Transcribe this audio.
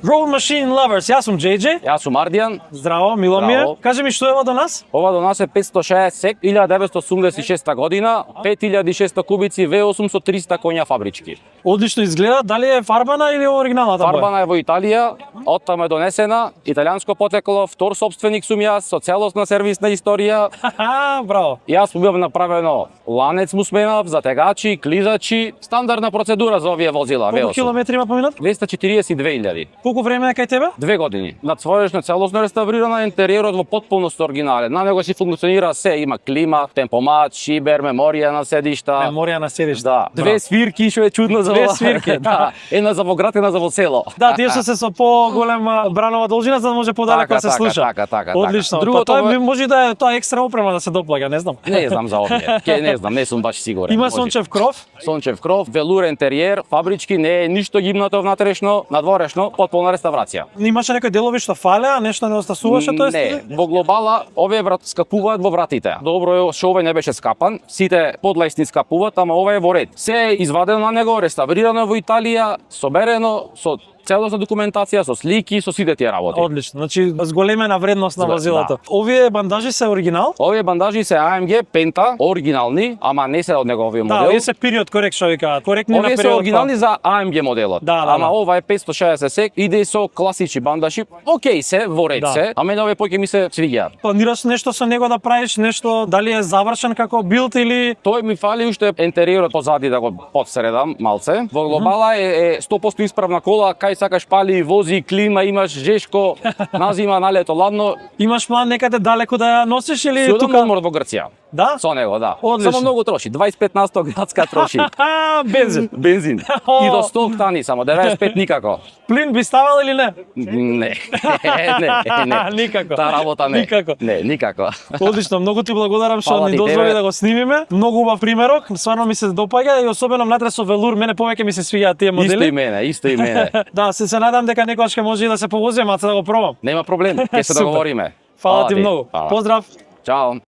Road Machine Lovers, јас сум JJ. Јас сум Ардијан. Здраво, мило ми е. Здраво. Кажи ми што е ова до нас? Ова до нас е 560 сек, 1986 година, 5600 кубици V8 со 300 коња фабрички. Одлично изгледа, дали е фарбана или оригиналната боја? Фарбана е во Италија, оттаму е донесена, италијанско потекло, втор собственик сум јас, со целосна сервисна историја. Ха, браво. Јас му бив направено ланец му сменав, затегачи, клизачи, стандардна процедура за овие возила Колку V8. километри има по минут? 242.000. Колку време е кај тебе? 2 години. Надсворешно целосно реставрирана, интериерот во потполност оригинален. На него си функционира се, има клима, темпомат, шибер, меморија на седишта. Меморија на седиште. Да, две свирки што е чудно за Две ова. свирки. Да, една за во град, една за во село. Да, тие што се со поголема бранова должина за да може подалеку да се слуша. Така. Одлично. Другото Па тоа може да е тоа екстра опрема да се доплага, не знам. не знам за овие. Не знам, не сум баш сигурен. Има Може. сончев кров. Сончев кров, велур интериер, фабрички, не е ништо гимнато внатрешно, надворешно, потполна реставрација. Имаше некои делови што фалеа, нешто не остасуваше, тоа Не, во глобала овие скапуваат во вратите. Добро е што овој не беше скапан, сите подлајсни скапуваат, ама ова е во ред. Се е извадено на него, реставрирано во Италија, соберено со целосна документација, со слики, со сите тие работи. Одлично. Значи зголемена вредност на Да. возилото. Овие бандажи се оригинал? Овие бандажи се AMG Penta, оригинални, ама не се од неговиот Да, модел. овие се период корект што викаат. Коректни на Овие се период. оригинални за AMG моделот. Да, ама да. ова е 560 сек, иде со класични бандажи. Океј се, во ред Да. се, а мене овие поќе ми се свиѓаат. Планираш нешто со него да правиш, нешто дали е завршен како билд или Тој ми фали уште интериерот позади да го подсредам малце. Во глобала е 100% исправна кола, кај сакаш пали, вози, клима, имаш жешко, назима налето ладно. имаш план некаде далеко да ја носиш или Си одам тука? на одмор во Грција. Да? Со него, да. Одлично. Само многу троши, 25% градска троши. Бензин. Бензин. И до 100 октани само, 95 никако. Плин би ставал или не? Не. не. Никако. Таа работа не. Никако. Не, никако. Одлично, многу ти благодарам што Фала ни ти дозволи тебе. да го снимиме. Многу убав примерок, стварно ми се допаѓа и особено внатре со велур, мене повеќе ми се свиѓаат тие модели. Исто и мене. Да, се надам дека некогаш ќе може и да се повозиме, а да го пробам. Нема проблем, ќе се Супер. договориме. Фала ти многу. Фала. Поздрав. Чао.